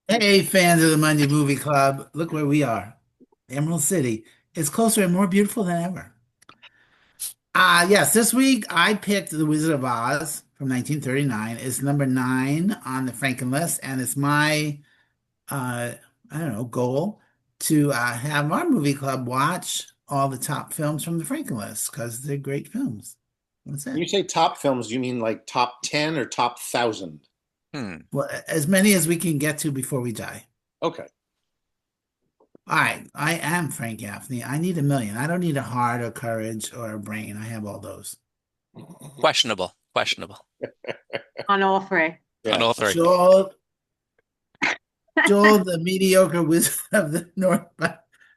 Hey, fans of the Monday Movie Club, look where we are. Emerald City is closer and more beautiful than ever. Yes, this week I picked The Wizard of Oz from 1939. It's number nine on the Franken list, and it's my, uh, I don't know, goal to have our movie club watch all the top films from the Franken list because they're great films. That's When it. you say top films, do you mean like top 10 or top 1,000? Hmm. Well, as many as we can get to before we die. Okay. All right, I am Frank Gaffney. I need a million. I don't need a heart or courage or a brain. I have all those. Questionable. Questionable. On all three. On Yeah. all three. Joel, Joel, the mediocre wizard of the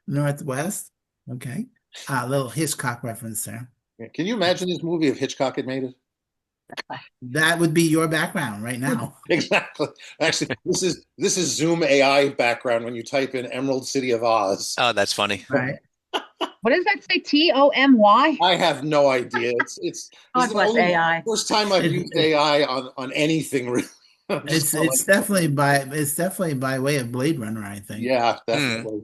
Northwest. Okay. A little Hitchcock reference there. Yeah. Can you imagine this movie if Hitchcock had made it? That would be your background right now. Exactly. Actually, this is Zoom AI background when you type in Emerald City of Oz. Oh, that's funny. Right. What does that say? Tomy? I have no idea. This is God the bless only AI. first time I've It, used it, AI on anything really. I'm just going it's definitely by way of Blade Runner, I think. yeah, Hmm. definitely.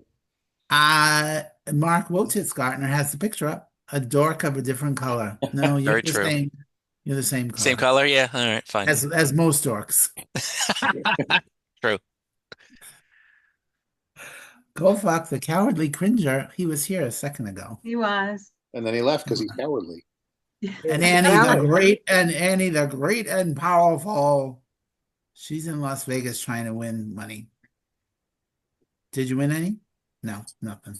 Uh Mark Wotitzgartner has the picture up. A dork of a different color. No, Very true. you're the same Same color. color? Yeah. All right, fine. As most dorks. True. Go fuck the cowardly cringer. He was here a second ago. He was. And then he left because he's cowardly. And He's a coward. Annie the great and powerful. She's in Las Vegas trying to win money. Did you win any? No, nothing.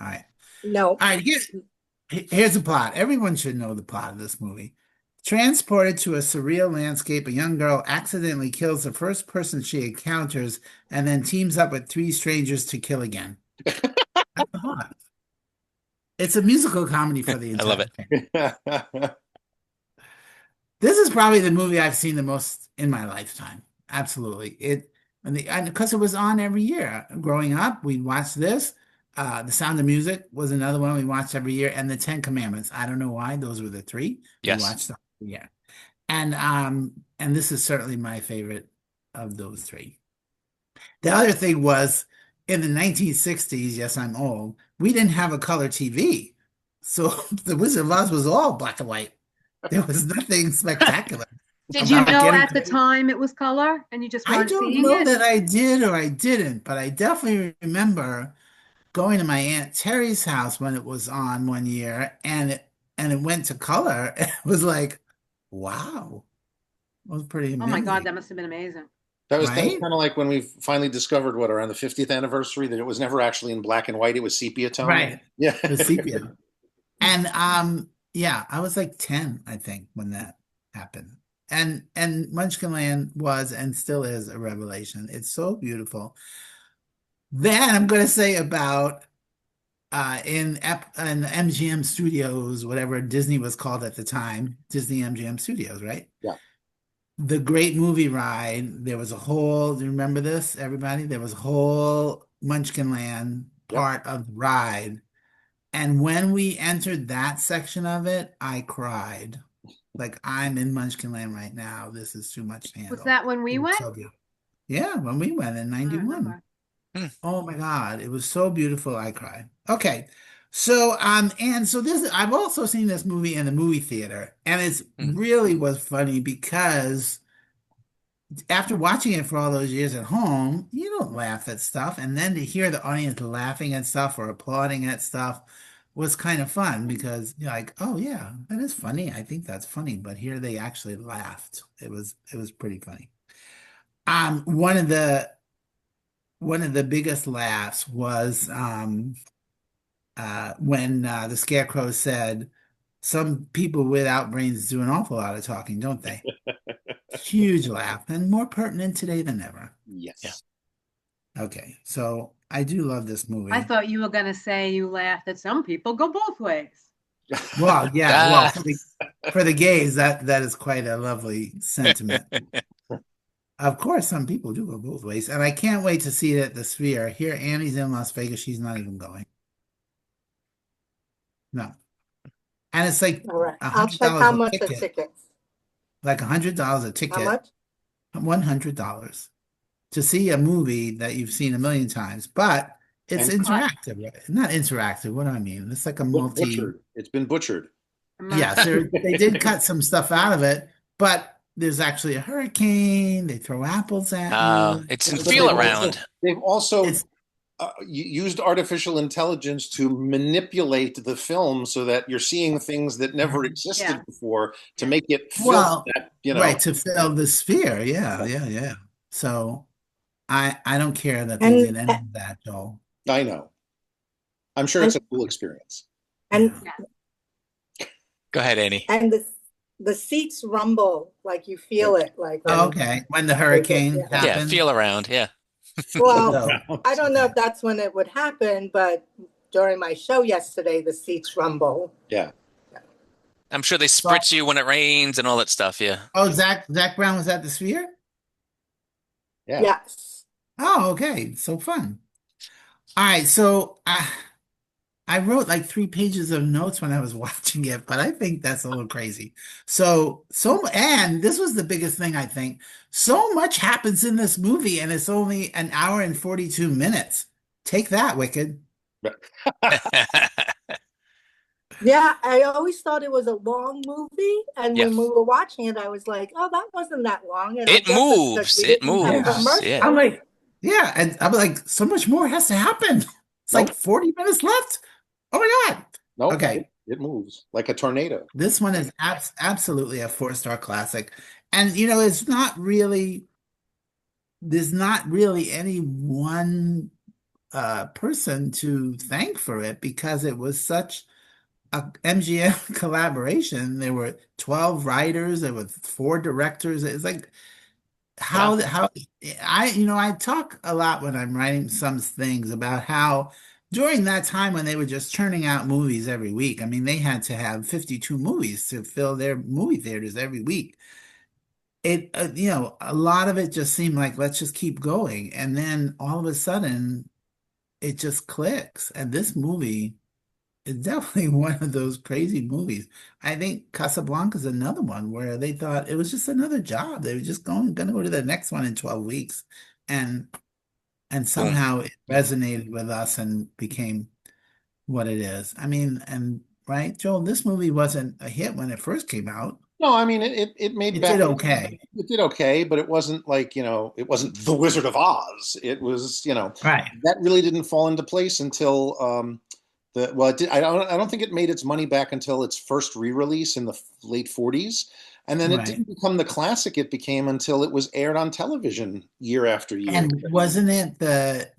All right. No. All right, here's the plot. Everyone should know the plot of this movie. Transported to a surreal landscape, a young girl accidentally kills the first person she encounters and then teams up with three strangers to kill again. That's the plot. It's a musical comedy for the I love entire it. family. This is probably the movie I've seen the most in my lifetime. Absolutely. And because it was on every year. Growing up, we watched this. The Sound of Music was another one we watched every year, and the Ten Commandments. I don't know why those were the three we Yes. watched every year. And this is certainly my favorite of those three. The other thing was in the 1960s, yes, I'm old, we didn't have a color TV. So The Wizard of Oz was all black and white. There was nothing spectacular Did you about know getting. at the time it was color and you just I weren't don't seeing know it? that I did or I didn't, but I definitely remember going to my Aunt Terry's house when it was on one year and it went to color. It was like, wow, it was pretty Oh my God, amazing, that must have been amazing. That was right? kind of like when we finally discovered what around the 50th anniversary that it was never actually in black and white, it was sepia tone. Right. Yeah. The sepia. And yeah, I was like 10, I think, when that happened. And Munchkinland was and still is a revelation. It's so beautiful. Then I'm going to say about in the MGM Studios, whatever Disney was called at the time, Disney MGM Studios, right? Yeah. The Great Movie Ride. There was a whole, do you remember this, everybody? There was a whole Munchkinland Yep. part of the ride. And when we entered that section of it, I cried. Like I'm in Munchkinland right now. This is too much to Was handle. that when we It was went? so beautiful. Yeah, when we went in I don't 91. remember. Hmm. Oh my God, it was so beautiful. I cried. Okay. So and so this I've also seen this movie in the movie theater, and it's Hmm. really was funny because after watching it for all those years at home, you don't laugh at stuff. And then to hear the audience laughing at stuff or applauding at stuff was kind of fun because you're like, oh yeah, that is funny. I think that's funny. But here they actually laughed. It was pretty funny. Um, one of the one of the biggest laughs was when the Scarecrow said, "Some people without brains do an awful lot of talking, don't they?" Huge laugh and more pertinent today than ever. Yeah. Yes. Okay, so I do love this I movie. thought you were going to say you laughed that some people go both ways. Well, yeah, well, Ah. for the gays, that is quite a lovely sentiment. Of course, some people do go both ways, and I can't wait to see it at the Sphere. Here, Annie's in Las Vegas; she's not even going. No, and it's like All right. a I'll hundred check dollars how a much the ticket, tickets. like $100 a How ticket, much? $100. to see a movie that you've seen a million times, but it's And interactive, right? Not interactive. What do I mean? It's like a multi. butchered. It's been butchered. Yes, they did cut some stuff out of it, but there's actually a hurricane. They throw apples at you. It's in But feel they've around. they've also It's used artificial intelligence to manipulate the film so that you're seeing things that never existed Yeah. before to make it feel Well, that, right to fill the sphere. Yeah. So I don't care that they And- did any of that, Joel. I know. I'm sure it's a cool experience. And Go ahead, Annie. and the seats rumble, like you feel it, like when- Oh, okay, when the hurricane Yeah. Yeah, happened. feel around. Yeah. Well, So, I don't know if that's when it would happen, but during my show yesterday, the seats rumble. Yeah. I'm sure they spritz you when it rains and all that stuff. Yeah. oh, Zach Brown was at the Sphere. Yeah. Yes. Oh, okay, so fun. All right, so I wrote like 3 pages of notes when I was watching it, but I think that's a little crazy. And this was the biggest thing, I think. So much happens in this movie, and it's only an hour and 42 minutes. Take that, Wicked. Yeah, I always thought it was a long movie, and Yeah. when we were watching it, I was like, "Oh, that wasn't that long." And I It guess it's 'cause moves. we It didn't have moves. commercials. Yeah. I'm like, yeah, and I'm like, so much more has to happen. It's like Nope. 40 minutes left. Oh my God. Nope. Okay. It moves like a tornado. This one is absolutely a 4-star classic. And there's not really any one person to thank for it because it was such a MGM collaboration. There were 12 writers, there were 4 directors. It's like how I talk a lot when I'm writing some things about how during that time when they were just churning out movies every week, I mean, they had to have 52 movies to fill their movie theaters every week. It, a lot of it just seemed like, let's just keep going. And then all of a sudden, it just clicks. And this movie is definitely one of those crazy movies. I think Casablanca is another one where they thought it was just another job. They were just going to go to the next one in 12 weeks. And somehow it resonated with us and became what it is. I mean, right, Joel, this movie wasn't a hit when it first came out. No, I mean it made It back. did okay. It did okay, but it wasn't like, it wasn't The Wizard of Oz. It was, Right. that really didn't fall into place until it did. I don't think it made its money back until its first re-release in the late 40s. And then it Right. didn't become the classic it became until it was aired on television year after year. And wasn't it that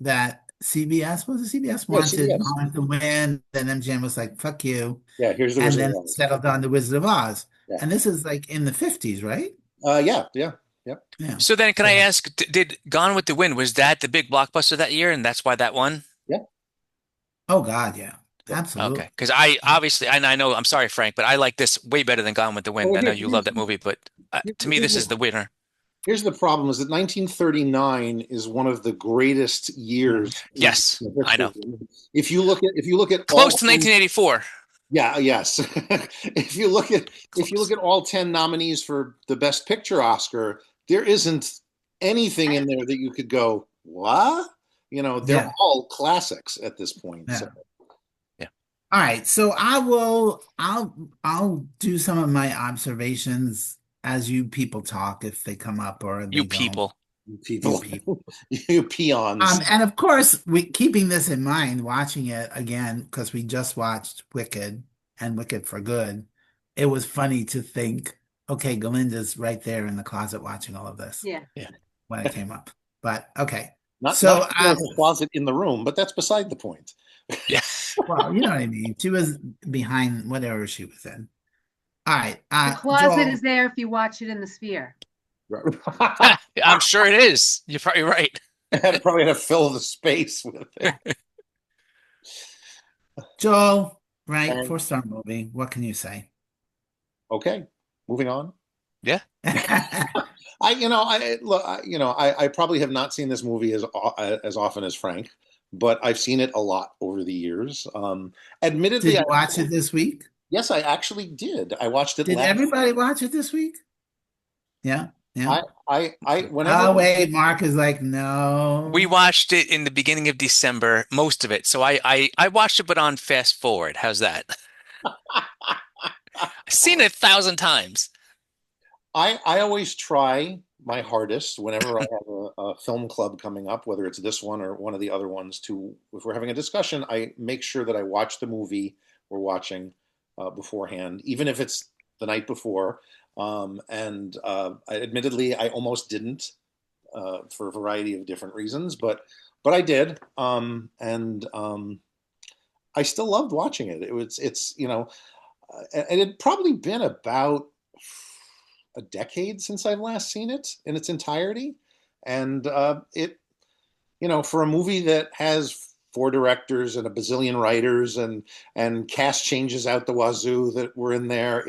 CBS wanted CBS. to win, then MGM was like, fuck you, Yeah, here's the and Wizard then of Oz. settled on the Wizard of Oz. Yeah. And this is like in the 50s, right? Yeah. Yeah. So then, can I Yeah. ask, did Gone with the Wind, was that the big blockbuster that year, and that's why that won? Oh God, yeah. Absolutely. Okay, because I know, I'm sorry, Frank, but I like this way better than Gone with the Wind. Well, I know here- you love that movie, but to me, this is the winner. Here's the problem: is that 1939 is one of the greatest years. Yes, in history. I know. If you look at Close all to 1984. Yeah, yes. If you look at all 10 nominees for the Best Picture Oscar, there isn't anything in there that you could go, what? They're Yeah. all classics at this point. Yeah. So. All right, so I'll do some of my observations as you people talk if they come up or they You don't. people. You people, people. you peons. And of course, keeping this in mind, watching it again because we just watched Wicked and Wicked for Good, it was funny to think, okay, Galinda's right there in the closet watching all of this. Yeah. When it came up. But okay, not so not the closet in the room, but that's beside the point. Yeah. well, you know what I mean. She was behind whatever she was in. All right, The closet Joel, is there if you watch it in the Sphere. I'm sure it is. You're probably right. Probably had to fill the space with it. Joel, right? And- 4-star movie. What can you say? Okay, moving on. Yeah. I probably have not seen this movie as often as Frank, but I've seen it a lot over the years. Admittedly, Did you watch it this week? Yes, I actually did. I watched it. Did last everybody watch it this week? Yeah. Yeah. whenever Oh, wait, Mark is like, no. We watched it in the beginning of December, most of it. So I watched it, but on fast forward. How's that? I've seen it 1,000 times. I always try my hardest whenever I have a film club coming up, whether it's this one or one of the other ones, to, if we're having a discussion, I make sure that I watch the movie we're watching beforehand, even if it's the night before. Admittedly, I almost didn't for a variety of different reasons, but I did, I still loved watching it. It's and it had probably been about a decade since I've last seen it in its entirety, and for a movie that has four directors and a bazillion writers and cast changes out the wazoo that were in there,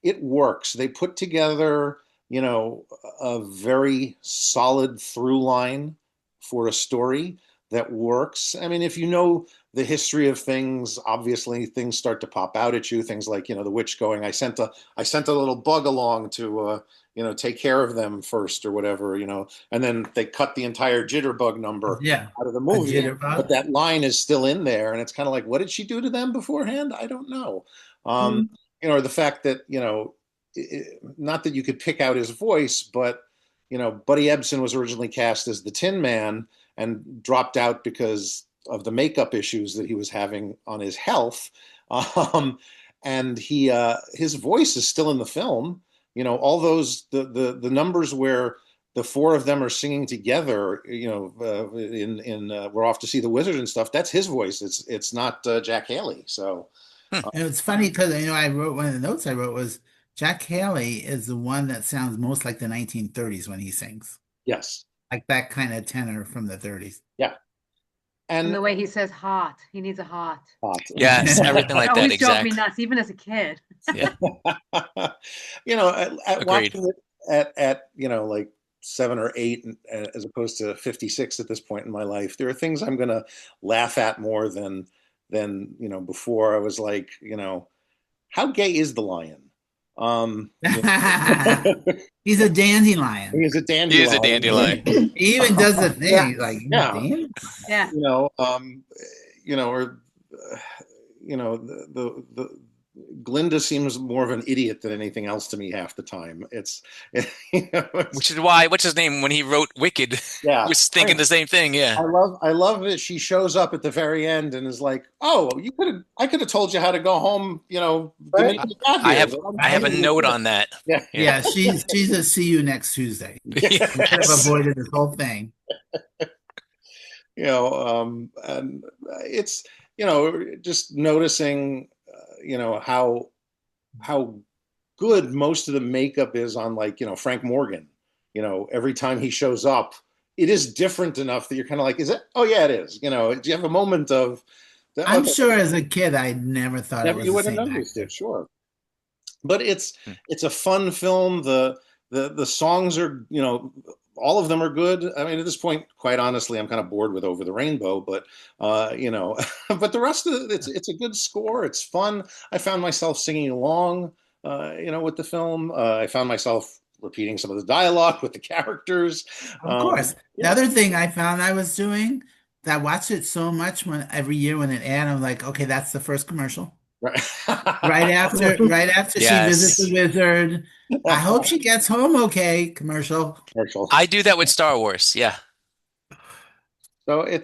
it works. They put together a very solid through line for a story that works. I mean, if you know the history of things, obviously things start to pop out at you. Things like the witch going, I sent a little bug along to take care of them first or whatever, and then they cut the entire jitterbug number Yeah. out of the A movie, jitterbug. but that line is still in there, and it's kind of like, what did she do to them beforehand? I don't know. Or the fact that not that you could pick out his voice, but Buddy Ebsen was originally cast as the Tin Man and dropped out because of the makeup issues that he was having on his health. And his voice is still in the film. All those the numbers where the four of them are singing together, in We're Off to See the Wizard and stuff. That's his voice. It's not Jack Haley. So And it's funny because I wrote one of the notes I wrote was Jack Haley is the one that sounds most like the 1930s when he sings, yes, like that kind of tenor from the 30s. yeah, And and the way he says hot, he needs a hot. hot. Yes, everything like It that. always drove me Exactly. nuts, even as a kid. Yeah. At Agreed. watching it at like 7 or 8 as opposed to 56 at this point in my life, there are things I'm going to laugh at more than before. I was like, how gay is the lion? He's a dandelion. He is a He is a dandelion. dandelion. He even does the thing. Yeah. He's like, Yeah. dandelion? Yeah. Or the Glinda seems more of an idiot than anything else to me half the time. Which is why, what's his name, when he wrote Wicked, yeah. was thinking the same thing. Yeah. I love that she shows up at the very end and is like, "Oh, I could have told you how to go home, the minute you got I here." have I have a note on that. Yeah. Yeah, she's a see you next Tuesday. Could have Yes. avoided this whole thing. And it's just noticing, how good most of the makeup is on Frank Morgan. Every time he shows up, it is different enough that you're kind of like, is it? Oh yeah, it is. Do you have a moment of? I'm Okay, sure as a kid I never thought it was you the would have same noticed actor. it, sure. But it's a fun film. The songs are, all of them are good. I mean, at this point, quite honestly, I'm kind of bored with Over the Rainbow, but but the rest of it, it's a good score. It's fun. I found myself singing along, with the film. I found myself repeating some of the dialogue with the characters. Of course. The yeah. other thing I found I was doing, I watched it so much every year when it aired, I'm like, okay, that's the first commercial. Right. Right after she visits the wizard. I hope she gets home okay. Commercial. I do that with Star Wars. Yeah. So I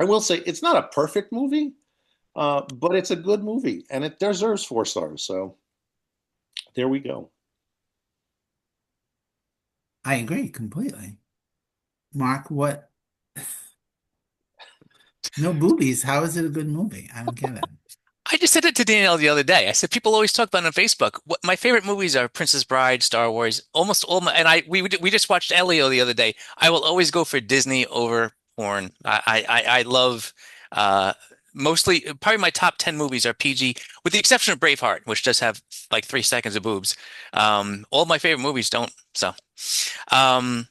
will say it's not a perfect movie, but it's a good movie and it deserves 4 stars. So there we go. I agree completely. Mark, what? No boobies. How is it a good movie? I don't get it. I just said it to Danielle the other day. I said people always talk about it on Facebook. What my favorite movies are Princess Bride, Star Wars, almost all my, and we just watched Elio the other day. I will always go for Disney over porn. I love mostly probably my top 10 movies are PG, with the exception of Braveheart, which does have like 3 seconds of boobs. All my favorite movies don't. So, um,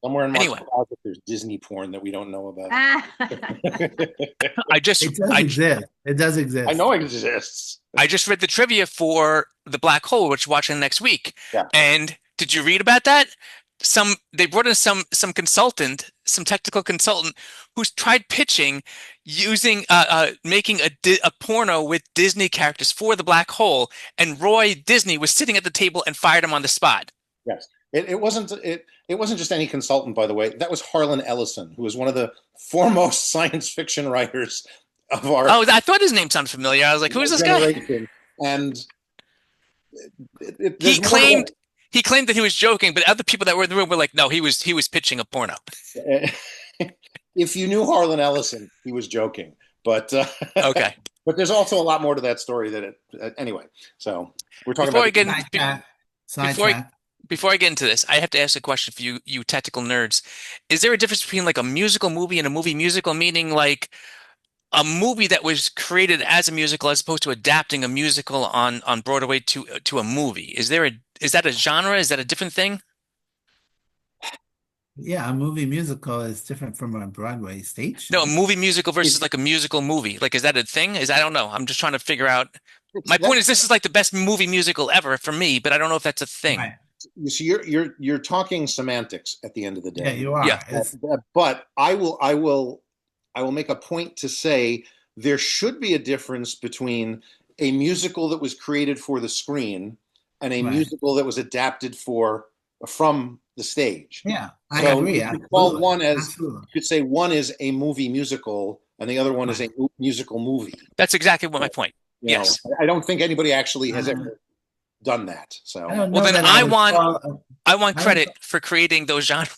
Somewhere in Mark's Anyway. closet, there's Disney porn that we don't know about. Ah. I just It does I, exist. It does exist. I know it exists. I just read the trivia for the Black Hole, which we're watching next week. Yeah. And did you read about that? They brought in some consultant, some technical consultant who's tried pitching using making a porno with Disney characters for the Black Hole, and Roy Disney was sitting at the table and fired him on the spot. Yes. It wasn't just any consultant, by the way. That was Harlan Ellison, who was one of the foremost science fiction writers of our Oh, I thought his name sounded familiar. I was like, who's this guy? generation. And He there's more to claimed that he was joking, but other people that were in the room were like, no, he was pitching a porno. that. If you knew Harlan Ellison, he was joking. But Okay. but there's also a lot more to that story that anyway. So we're talking Before I about get Sidetrack. before Sidetrack. before I get into this, I have to ask a question for you technical nerds. Is there a difference between like a musical movie and a movie musical, meaning like a movie that was created as a musical as opposed to adapting a musical on Broadway to a movie? Is that a genre? Is that a different thing? Yeah, a movie musical is different from a Broadway stage No, a show. movie musical versus like a musical movie. Like, is that a thing? I don't know. I'm just trying to figure out. It's- My point that- is, this is like the best movie musical ever for me, but I don't know if that's a thing. Right. You see, you're talking semantics at the end of the day. Yeah, you are. Yeah. But I will make a point to say there should be a difference between a musical that was created for the screen and a Right. musical that was adapted from the stage. Yeah, I So agree. you could call Absolutely. one as Absolutely. you could say one is a movie musical and the other one is a musical movie. That's exactly what my point. You know, Yes. I don't think anybody actually has ever done that. So I don't Well, know then that I would want- call- I want I don't- credit for creating those genres.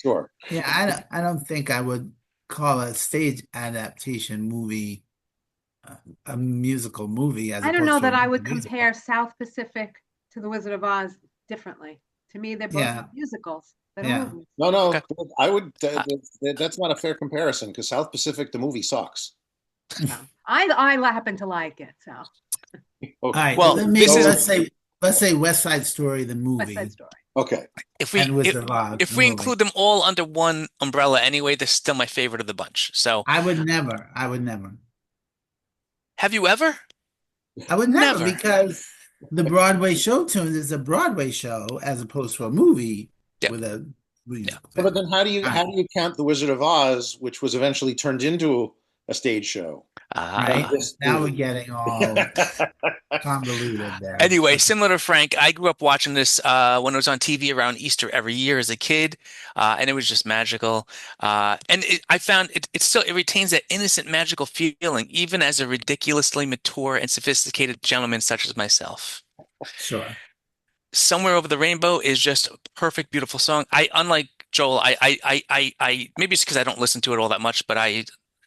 sure. Yeah, I don't think I would call a stage adaptation movie a musical movie as I don't opposed know to a that I would movie musical. compare South Pacific to The Wizard of Oz differently. To me, they're both Yeah. musicals. They're Yeah. movies. No, Okay. I would. That's not a fair comparison because South Pacific, the movie, sucks. I happen to like it. So All right, Well, then maybe this is- let's say West Side Story the West movie Side Story. Okay. If we and Wizard of Oz if the we movie. include them all under one umbrella anyway, they're still my favorite of the bunch. So, I would never. have you ever? I would never Never. because the Broadway show tunes is a Broadway show as opposed to a movie Yeah. with a musical. But then how do you count the Wizard of Oz, which was eventually turned into a stage show? Right? This Now we're movie. getting all convoluted there. Anyway, similar to Frank, I grew up watching this when it was on TV around Easter every year as a kid, and it was just magical. I found it retains that innocent, magical feeling, even as a ridiculously mature and sophisticated gentleman such as myself. Sure. Somewhere Over the Rainbow is just a perfect, beautiful song. Unlike Joel, I maybe it's because I don't listen to it all that much, but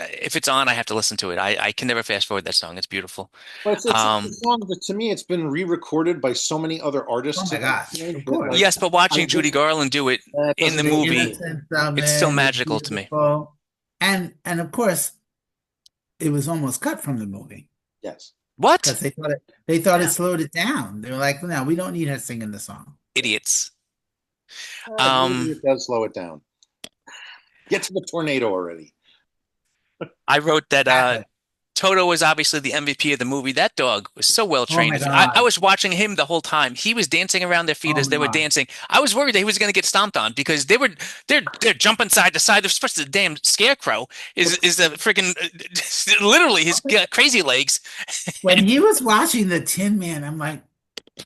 if it's on, I have to listen to it. I can never fast forward that song. It's beautiful. But it's a song that to me it's been re-recorded by so many other artists. Oh my gosh, of course. Like, Yes, but watching I Judy just- Garland do it that in the doesn't make movie, any- Innocence of it's still it is magical to me. beautiful. And of course, it was almost cut from the movie Yes. What? because they thought it slowed it down. They were like, "No, we don't need her singing the song." Idiots. Maybe it does slow it down. Get to the tornado already. I wrote that Exactly. Toto was obviously the MVP of the movie. That dog was so well trained. Oh my God. I was watching him the whole time. He was dancing around their feet Oh as they were my. dancing. I was worried that he was going to get stomped on because they're jumping side to side. They're supposed to the damn scarecrow is a freaking literally his crazy legs. When he was watching the Tin Man, I'm like,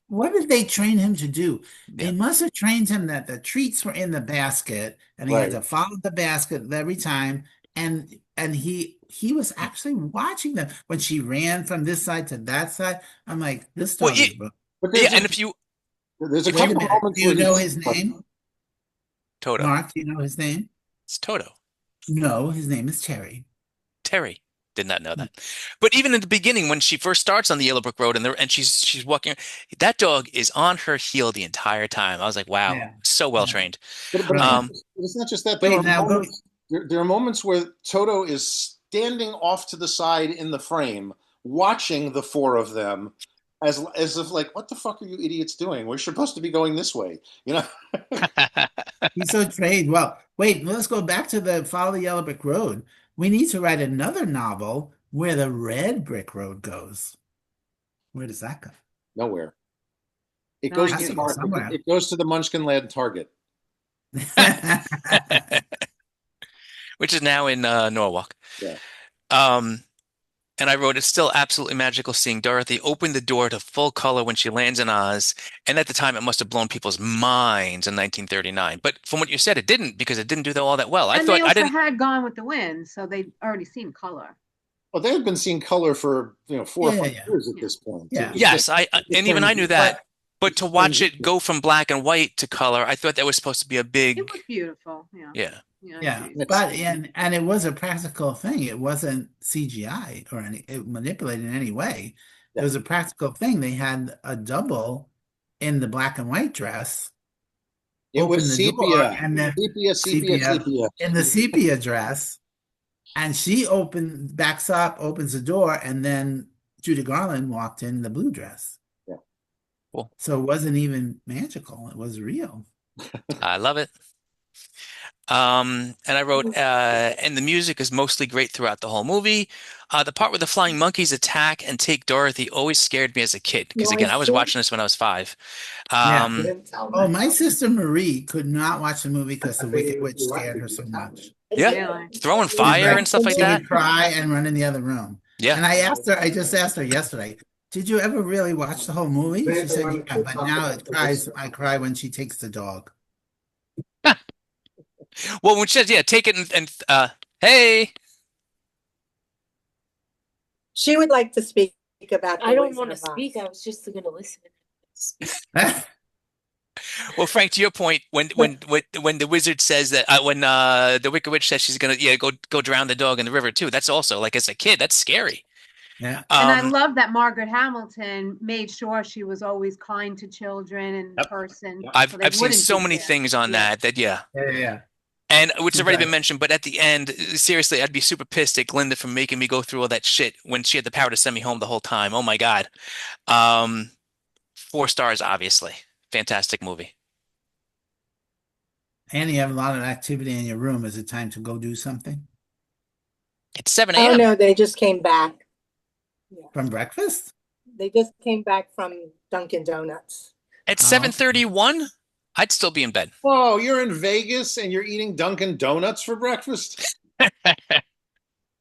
what did they train him to do? They Yeah. must have trained him that the treats were in the basket and he had Right. to follow the basket every time. And he was actually watching them when she ran from this side to that side. I'm like, this Well, dog yeah. is bro- But Yeah, and if you there's a Wait a couple minute. moments Do you where know he's- his name? Toto, Mark, do you know his name? it's Toto. No, his name is Terry. Terry. Did not know that. But even in the beginning, when she first starts on the Yellow Brick Road and she's walking, that dog is on her heel the entire time. I was like, wow, Yeah. so well Yeah. trained. But Um, it's not just that. Wait, There are now go- moments, there are moments where Toto is standing off to the side in the frame, watching the four of them, as if like, what the fuck are you idiots doing? We're supposed to be going this way, you know. He's so trained. Well, wait, let's go back to the Follow the Yellow Brick Road. We need to write another novel where the red brick road goes. Where does that go? Nowhere. It No goes Has to to go somewhere. it goes to the Munchkin Land Target. Which is now in Norwalk. Yeah. And I wrote, it's still absolutely magical seeing Dorothy open the door to full color when she lands in Oz. And at the time, it must have blown people's minds in 1939. But from what you said, it didn't, because it didn't do all that well. I And thought they I also didn't. had Gone with the Wind, so they'd already seen color. Well, they had been seeing color for 4 or Yeah, 5 yeah. years at this point. Yeah. Yes, and even I knew that. But to watch turned- it go from black and white to color, I thought that was supposed to be a big, It was beautiful. Yeah. yeah. Yeah, geez. but and it was a practical thing. It wasn't CGI or manipulated in any way. It was a practical thing. They had a double in the black and white dress. It was open the door, sepia. and then Sepia. in the sepia dress, and she backs up, opens the door, and then Judy Garland walked in the blue dress. Yeah. Cool. So it wasn't even magical. It was real. I love it. And I wrote, and the music is mostly great throughout the whole movie. The part where the flying monkeys attack and take Dorothy always scared me as a kid. Because again, I was watching this when I was 5. Yeah. Oh, my sister Marie could not watch the movie because the Wicked Witch scared her so much. Yeah. Really. Throwing fire and stuff like She that. would cry and run in the other room. Yeah. And I just asked her yesterday, did you ever really watch the whole movie? She said, yeah, but now I cry when she takes the dog. Well, when she says, yeah, take it and hey. She would like to speak about. I don't want to speak. I was just going to listen. Well, Frank, to your point, when the wizard says that, when the Wicked Witch says she's gonna go drown the dog in the river too, that's also like as a kid, that's scary. Yeah. And I love that Margaret Hamilton made sure she was always kind to children and Yep. person. I've so they seen wouldn't so be many scared. things on Yeah. that yeah. Yeah. And which already been Right. mentioned, but at the end, seriously, I'd be super pissed at Glinda for making me go through all that shit when she had the power to send me home the whole time. Oh my God. 4 stars, obviously. Fantastic movie. And you have a lot of activity in your room. Is it time to go do something? It's 7 Oh a.m. no, they just came back. From breakfast? They just came back from Dunkin' Donuts. At Oh. 7:31, I'd still be in bed. Oh, you're in Vegas and you're eating Dunkin' Donuts for breakfast? Coffee.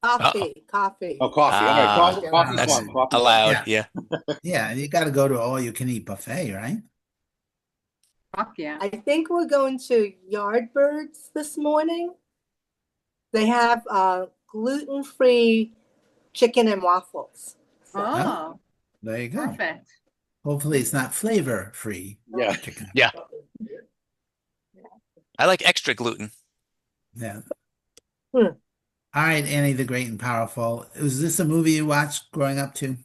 Oh, coffee. All right, coffee's That's fine. Coffee's fine. allowed. Yeah. Yeah, you got to go to all you can eat buffet, right? Fuck yeah. I think we're going to Yardbirds this morning. They have gluten-free chicken and waffles. So- Oh, There you go. perfect. Hopefully it's not flavor free Yeah. chicken. Yeah. I like extra gluten. Yeah. Hmm. All right, Annie the Great and Powerful. Was this a movie you watched growing up too?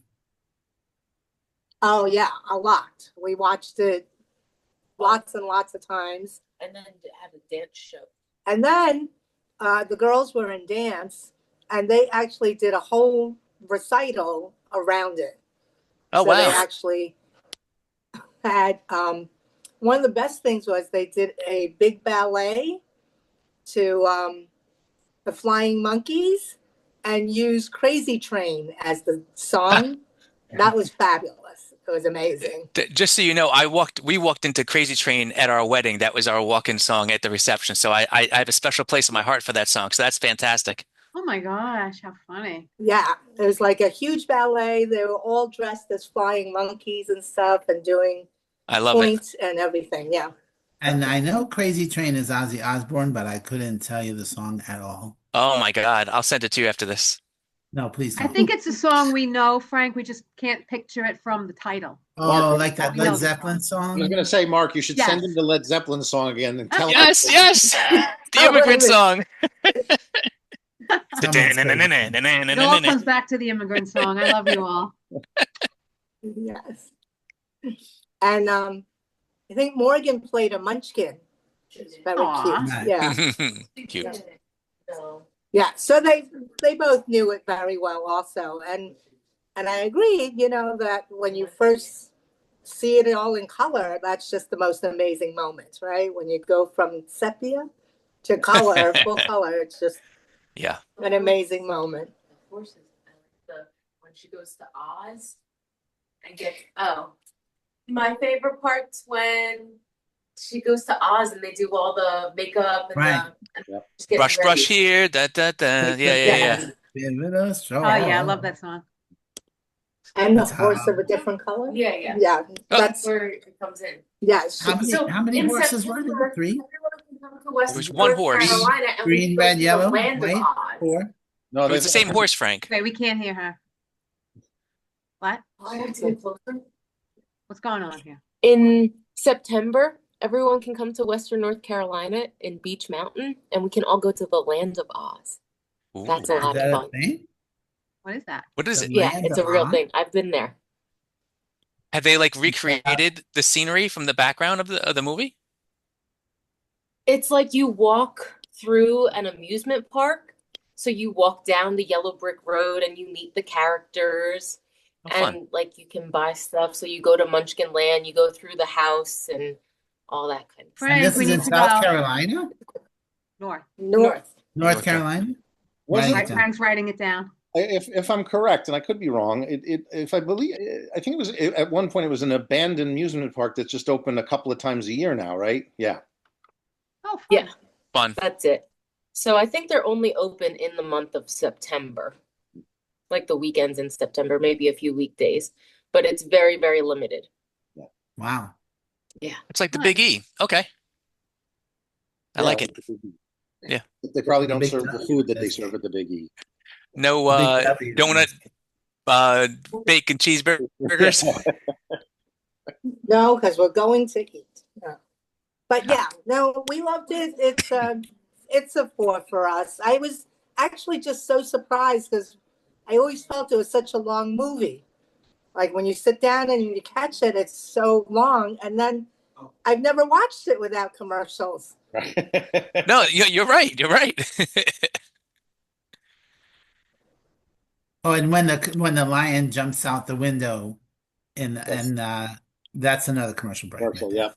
Oh yeah, a lot. We watched it lots and lots of times. And then have a dance show. And then the girls were in dance and they actually did a whole recital around it. Oh, So they wow. actually had one of the best things was they did a big ballet to the Flying Monkeys and used Crazy Train as the song. That was fabulous. It was amazing. Just so you know, we walked into Crazy Train at our wedding. That was our walk-in song at the reception. So I have a special place in my heart for that song. So that's fantastic. Oh my gosh, how funny. Yeah, it was like a huge ballet. They were all dressed as flying monkeys and stuff and doing I love it. points and everything. Yeah. And I know Crazy Train is Ozzy Osbourne, but I couldn't tell you the song at all. Oh my God. I'll send it to you after this. No, please I don't. think it's a song we know, Frank. We just can't picture it from the title. Oh, like that We know Led the Zeppelin I was song? going to say, Mark, you should send Yes. him the Led Zeppelin song again and tell him. Yes. The Oh, immigrant wait a song. It all comes back to the immigrant song. I love you all. Yes. And I think Morgan played a munchkin. It's very Aw. cute. Yeah. Cute. No. Yeah. So they both knew it very well also. And I agree, that when you first see it all in color, that's just the most amazing moment, right? When you go from sepia to color, full color, it's just Yeah. an amazing moment. The horses, when she goes to Oz and my favorite part's when she goes to Oz and they do all the makeup and Right. just getting Brush, ready. brush here. Da, da, da. Yeah. Give it a straw. Oh yeah, I love that song. And the That's horse how- of a different color? Yeah, yeah. Yeah, Oh. That's that's, where it comes in. yeah. How many in horses were September, there? 3? everyone can come to West There was one North horse. Carolina and Green, we go red, to the yellow, land white, of Oz. 4. No, It was the same horse, Frank. Okay, we can't hear her. What? Oh, I have to get closer. What's going on here? In September, everyone can come to Western North Carolina in Beach Mountain, and we can all go to the land of Oz. Ooh. That's a Is lot that of a fun. thing? What is that? What is The it? Yeah, Land it's of a real Oz? thing. I've been there. Have they like recreated the scenery from the background of the movie? It's like you walk through an amusement park. So you walk down the yellow brick road and you meet the characters Oh, fun. and like you can buy stuff. So you go to Munchkin Land, you go through the house and all that kind of stuff. And Frank, this we is need in to South go. Carolina? North. North. North North Carolina? Was Right. it, Frank's writing it down. if I'm correct, and I could be wrong, if I believe, I think it was at one point it was an abandoned amusement park that's just opened a couple of times a year now, right? Yeah. Oh, fun. Yeah. Fun. That's it. So I think they're only open in the month of September, like the weekends in September, maybe a few weekdays, but it's very, very limited. Wow. It's like the Big E. Okay. I like it. Yeah. They probably The don't Big serve the W. food that they serve at the Big E. No Big W. donut, bacon cheeseburgers. No, because we're going to eat. No. But yeah, no, we loved it. It's a 4 for us. I was actually just so surprised because I always felt it was such a long movie. Like when you sit down and you catch it, it's so long. And then I've never watched it without commercials. No, you're right. You're right. Oh, and when the lion jumps out the window and that's another commercial break. Commercial, right there. yeah.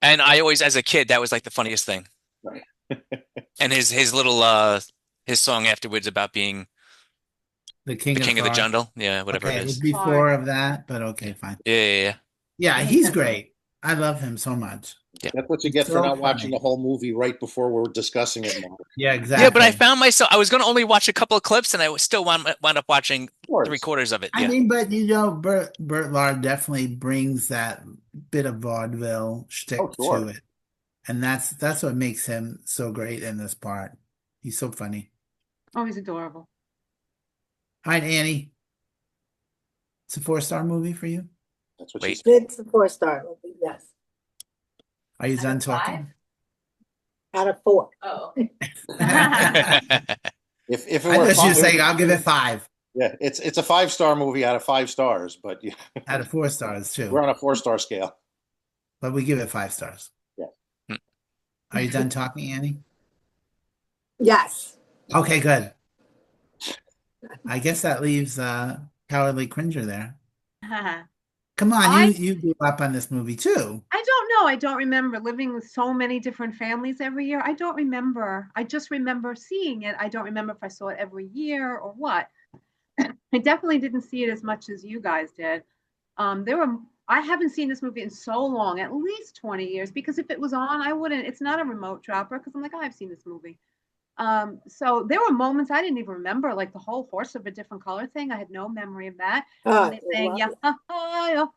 And I always, as a kid, that was like the funniest thing. Right. And his little his song afterwards about being The King the of king of the Forest. jungle. Yeah, whatever Okay, it it was is. before of that, but okay, fine. Yeah. Yeah, he's great. I love him so much. That's what you get for So not watching funny. the whole movie right before we're discussing it now. Yeah, exactly. Yeah, but I found myself, I was going to only watch a couple of clips and I still wound up watching Of course. 3/4 of it. I Yeah. mean, but you know, Burt Lard definitely brings that bit of vaudeville shtick Oh, sure. to it. And that's what makes him so great in this part. He's so funny. Oh, he's adorable. All right, Annie. It's a 4-star movie for you? That's what Wait. she said. It's a 4-star movie, yes. Are you Out done of talking? Out of 4. Oh. If it I were thought you were five- saying I'll give it 5 yeah, it's a 5-star movie out of 5 stars, but yeah, out of 4 stars too. we're on a 4-star scale. But we give it 5 stars. Yeah. Are you done talking, Annie? Yes. Okay, good. I guess that leaves Cowardly Cringer there. Come on, I- you grew up on this movie too. I don't know. I don't remember living with so many different families every year. I don't remember. I just remember seeing it. I don't remember if I saw it every year or what. I definitely didn't see it as much as you guys did. I haven't seen this movie in so long, at least 20 years, because if it was on, I wouldn't. It's not a remote dropper because I'm like, oh, I've seen this movie. So there were moments I didn't even remember, like the whole horse of a different color thing. I had no memory of that. Oh, When they sang, yeah, I was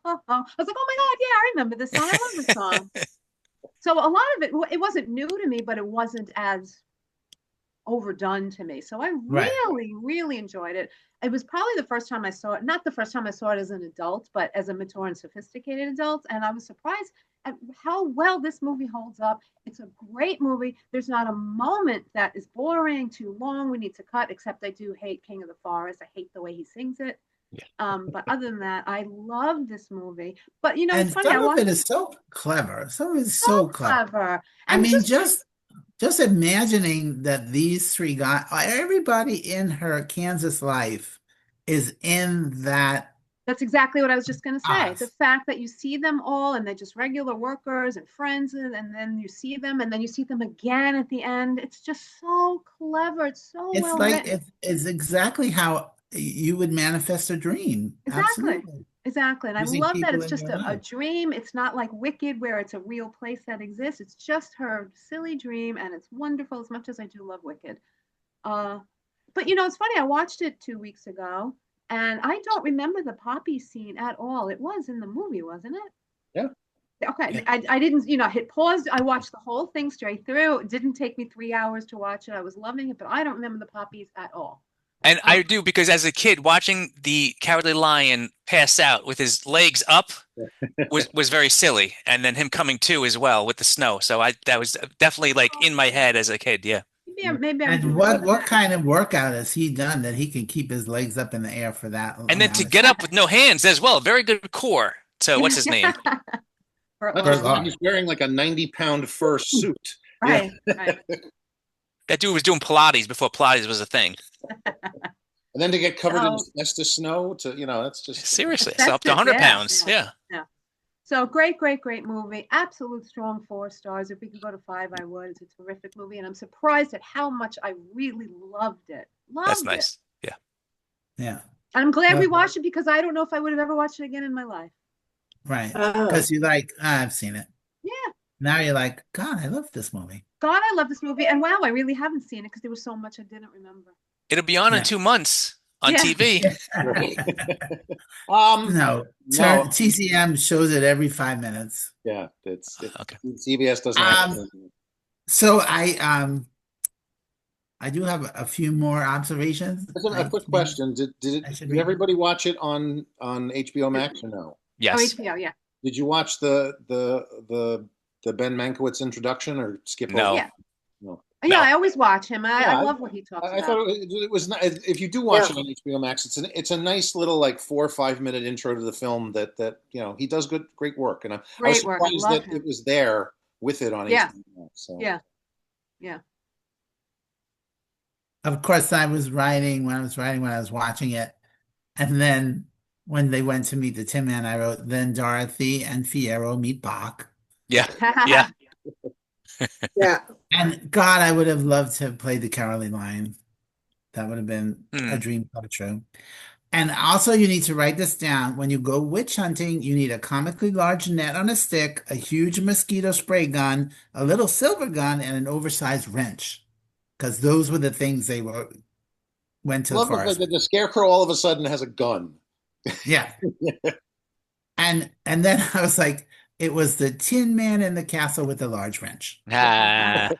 like, oh my God, yeah, I remember this song. I love this song. So a lot of it wasn't new to me, but it wasn't as overdone to me. So I Right. really enjoyed it. It was probably the first time I saw it, not the first time I saw it as an adult, but as a mature and sophisticated adult. And I was surprised at how well this movie holds up. It's a great movie. There's not a moment that is boring, too long, we need to cut, except I do hate King of the Forest. I hate the way he sings it. Yeah. But other than that, I love this movie. But you know, And it's funny. I some of watched it is so clever. Some of it is so clever. clever. I And mean, just imagining that these 3 guys, everybody in her Kansas life is in that That's exactly what I was just going to say. Oz. The fact that you see them all and they're just regular workers and friends, and then you see them and then you see them again at the end. It's just so clever. It's so It's well like written. it's exactly how you would manifest a dream. Exactly. Absolutely. Exactly. And I Using love that people it's in just your a life. dream. It's not like Wicked where it's a real place that exists. It's just her silly dream and it's wonderful as much as I do love Wicked. Uh, but it's funny. I watched it 2 weeks ago and I don't remember the poppy scene at all. It was in the movie, wasn't it? Yeah. Okay. Yeah. I didn't, hit pause. I watched the whole thing straight through. It didn't take me 3 hours to watch it. I was loving it, but I don't remember the poppies at all. And I do because as a kid, watching the Cowardly Lion pass out with his legs up was very silly, and then him coming to as well with the snow. So that was definitely like in my head as a kid. Yeah. Maybe I'm And doing what kind of workout has he done that he can keep his legs up in the air for that And then amount to of get time? up with no hands as well. Very good core. So what's his name? Burt Not Burt just that, Lahr. he's wearing like a 90-pound fur suit. Right, right. That dude was doing Pilates before Pilates was a thing. And then to get covered in So- asbestos snow that's just Seriously. So up to Asbestos, 100 yeah, pounds. yeah. Yeah. So great, great, great movie. Absolute strong 4 stars. If we could go to 5, I would. It's a terrific movie, and I'm surprised at how much I really loved it. That's Loved it. nice. Yeah. Yeah, And I'm glad we Loved it. watched it because I don't know if I would have ever watched it again in my life. right. Oh. Because you're like, I've seen it. Yeah. Now you're like, God, I love this movie. God, I love this movie. And wow, I really haven't seen it because there was so much I didn't remember. It'll be on Yeah. in 2 months on Yeah. TV. No, no. TCM shows it every 5 minutes. Yeah, it's Okay. CBS doesn't have to. So I do have a few more observations. Listen, a quick question: Did I should did read everybody watch it on HBO Max or no? Oh, Yes. HBO, yeah. Did you watch the Ben Mankiewicz introduction or skip No. over? Yeah. No. Yeah, No. I always watch him. I Yeah, love what he talks I about. thought it was not, if you do watch Yeah. it on HBO Max, it's a nice little like 4 or 5 minute intro to the film that he does great work, and I was Great work. I surprised love that him. it was there with it on Yeah. HBO Max. So. Yeah. Yeah. Of course, I was writing when I was watching it. And then when they went to meet the Tin Man, I wrote, then Dorothy and Fiyero meet Bach. Yeah. Yeah. Yeah. And God, I would have loved to have played the Cowardly Lion. That would have been a Hmm. dream come true. And also, you need to write this down. When you go witch hunting, you need a comically large net on a stick, a huge mosquito spray gun, a little silver gun, and an oversized wrench. Because those were the things they went to the Love forest. the Scarecrow all of a sudden has a gun. Yeah. And then I was like, it was the Tin Man in the castle with the large wrench. Ah.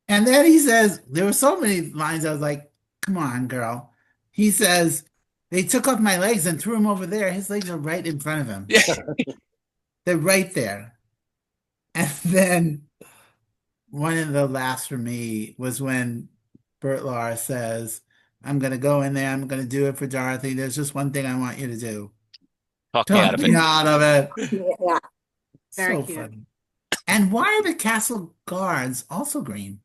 And then he says, there were so many lines. I was like, come on, girl. He says, they took off my legs and threw him over there. His legs are right in front of him. Yeah. They're right there. And then one of the laughs for me was when Burt Lahr says, I'm going to go in there. I'm going to do it for Dorothy. There's just one thing I want you to do. Talk me out of Talk me it. out of it. Yeah. Very So cute. funny. And why are the castle guards also green?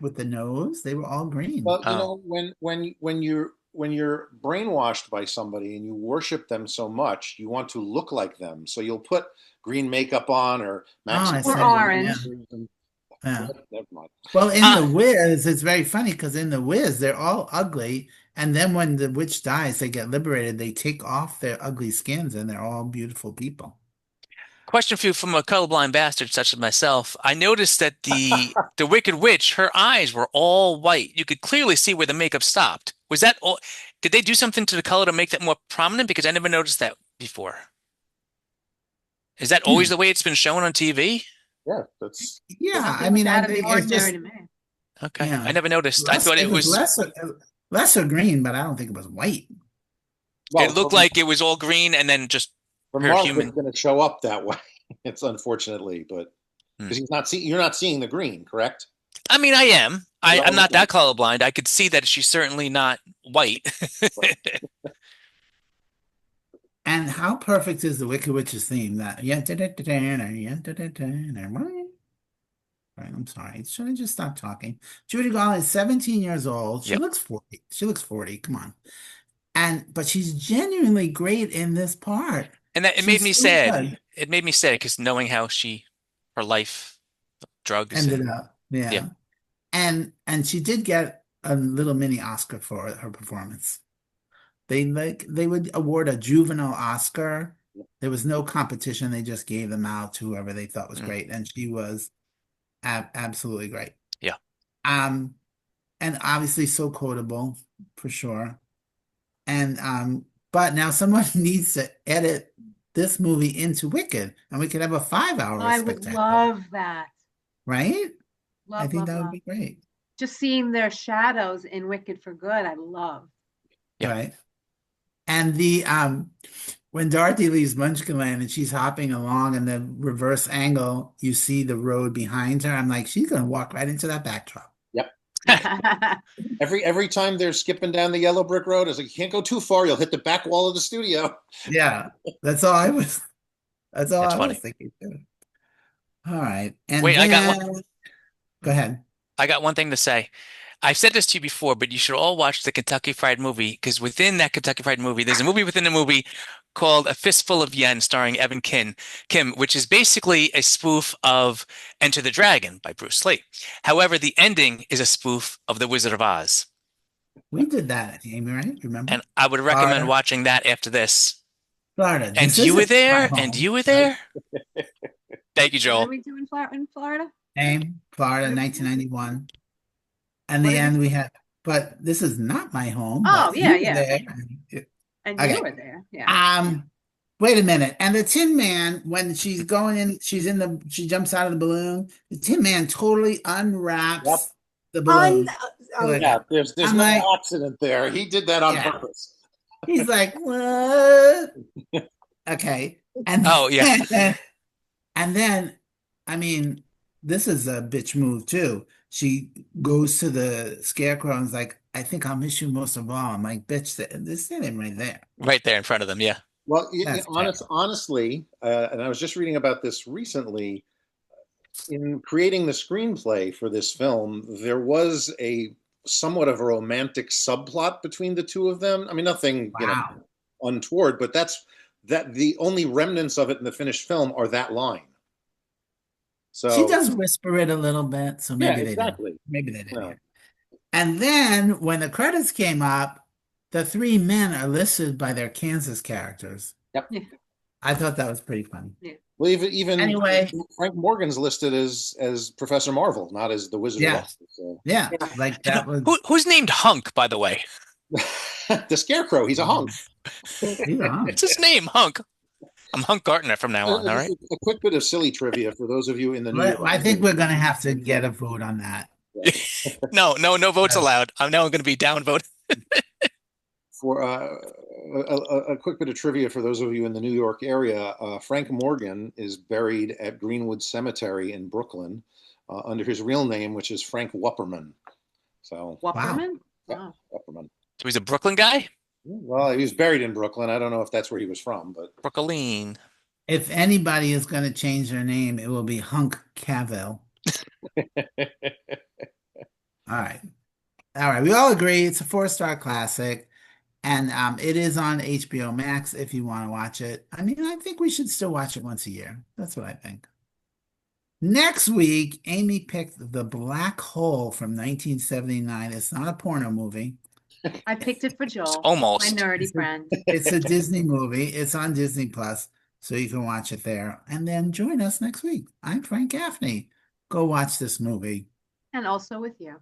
With the nose, they were all green. Well, Oh. when you're brainwashed by somebody and you worship them so much, you want to look like them. So you'll put green makeup on or I see. Or orange. Yeah. Never mind. Well, in The Wiz, it's very funny because in The Wiz, they're all ugly. And then when the witch dies, they get liberated. They take off their ugly skins and they're all beautiful people. Question for you from a colorblind bastard such as myself. I noticed that the Wicked Witch, her eyes were all white. You could clearly see where the makeup stopped. Was that all? Did they do something to the color to make that more prominent? Because I never noticed that before. Is that always the way it's been shown on TV? Yeah, that's Yeah, I It was mean, I out of the think it's ordinary just to me. Okay. Yeah. I never noticed. I thought it was lesser green, but I don't think it was white. it looked like it was all green and then just for her Mark human. it's going to show up that way. It's unfortunately, but because you're not seeing the green, correct? I mean, I am. No, I'm not okay. that colorblind. I could see that she's certainly not white. And how perfect is the Wicked Witch's theme? That Right, I'm sorry. Should I just stop talking? Judy Garland is 17 years old. She Yep. looks 40. She looks 40. Come on. But she's genuinely great in this part. And that it She's made me so sad. good. It made me sad because knowing how her life, drugs, Ended and up. yeah. Yeah. And she did get a little mini Oscar for her performance. They would award a juvenile Oscar. There was no competition. They just gave them out to whoever they thought was Mm. great, and she was absolutely great. Yeah. And obviously so quotable for sure. And but now someone needs to edit this movie into Wicked, and we could have a 5-hour I would spectacular, love that. right? I Love, think love, that would love. be great. Just seeing their shadows in Wicked for Good, I love. Yeah. Right. And the when Dorothy leaves Munchkinland and she's hopping along in the reverse angle, you see the road behind her. I'm like, she's gonna walk right into that backdrop. Every time they're skipping down the yellow brick road, it's like, you can't go too far. You'll hit the back wall of the studio. Yeah, that's all I was That's funny. thinking too. All right. And Wait, I got then go ahead. I got one thing to say. I've said this to you before, but you should all watch the Kentucky Fried Movie because within that Kentucky Fried Movie, there's a movie within a movie called A Fistful of Yen, starring Evan Kim, which is basically a spoof of Enter the Dragon by Bruce Lee. However, the ending is a spoof of The Wizard of Oz. We did that, Amy, right? Remember? And I would recommend Florida. watching that after this. Florida. And This you were isn't my there, home. and you were there. Thank you, What Joel. did we do in Florida? Florida, What did we do? 1991. And What the did we end we had, but this is not my home. Oh, but yeah, you were yeah. there. And Okay. you were there. Yeah. Wait a minute. And the Tin Man, when she's going in, she jumps out of the balloon. The Tin Man totally unwraps Yep. the balloon. Un- Yeah, there's I'm no like- accident there. He did that on Yeah. purpose. He's like, what? Okay. And Oh, yeah. And then, I mean, this is a bitch move too. She goes to the Scarecrow and is like, I think I'll miss you most of all. I'm like, bitch, this him right there. Right there in front of them, yeah. Well, That's terrible. honestly, and I was just reading about this recently. In creating the screenplay for this film, there was somewhat of a romantic subplot between the two of them. I mean, nothing, Wow. untoward, but that the only remnants of it in the finished film are that line. So She does whisper it a little bit, so yeah, maybe they didn't. exactly. Maybe they didn't. Well. hear. And then when the credits came up, the three men are listed by their Kansas characters. Yep. Yeah. I thought that was pretty funny. Well, even Anyway. Frank Morgan's listed as Professor Marvel, not as the Wizard Yeah. of Oz. So. Yeah, like that was. Who's named Hunk, by the way? The Scarecrow, he's a hunk. He's on. It's his name, Hunk. I'm Hunk Gartner from now on, all right? A quick bit of silly trivia for those of you in the New York I think we're going to have to get a vote on that. No votes allowed. I'm now going to be down vote. For a quick bit of trivia for those of you in the New York area, Frank Morgan is buried at Greenwood Cemetery in Brooklyn under his real name, which is Frank Wupperman. So Wupperman? Yeah. Wow. Wupperman. So he's a Brooklyn guy? Well, he was buried in Brooklyn. I don't know if that's where he was from, but Brooklyn. If anybody is going to change their name, it will be Hunk Cavill. All right. All right. We all agree it's a 4-star classic. And it is on HBO Max if you want to watch it. I mean, I think we should still watch it once a year. That's what I think. Next week, Amy picked The Black Hole from 1979. It's not a porno movie. I picked it for Joel, my Almost. nerdy friend. It's a Disney movie. It's on Disney Plus, so you can watch it there. And then join us next week. I'm Frank Gaffney. Go watch this movie. And also with you.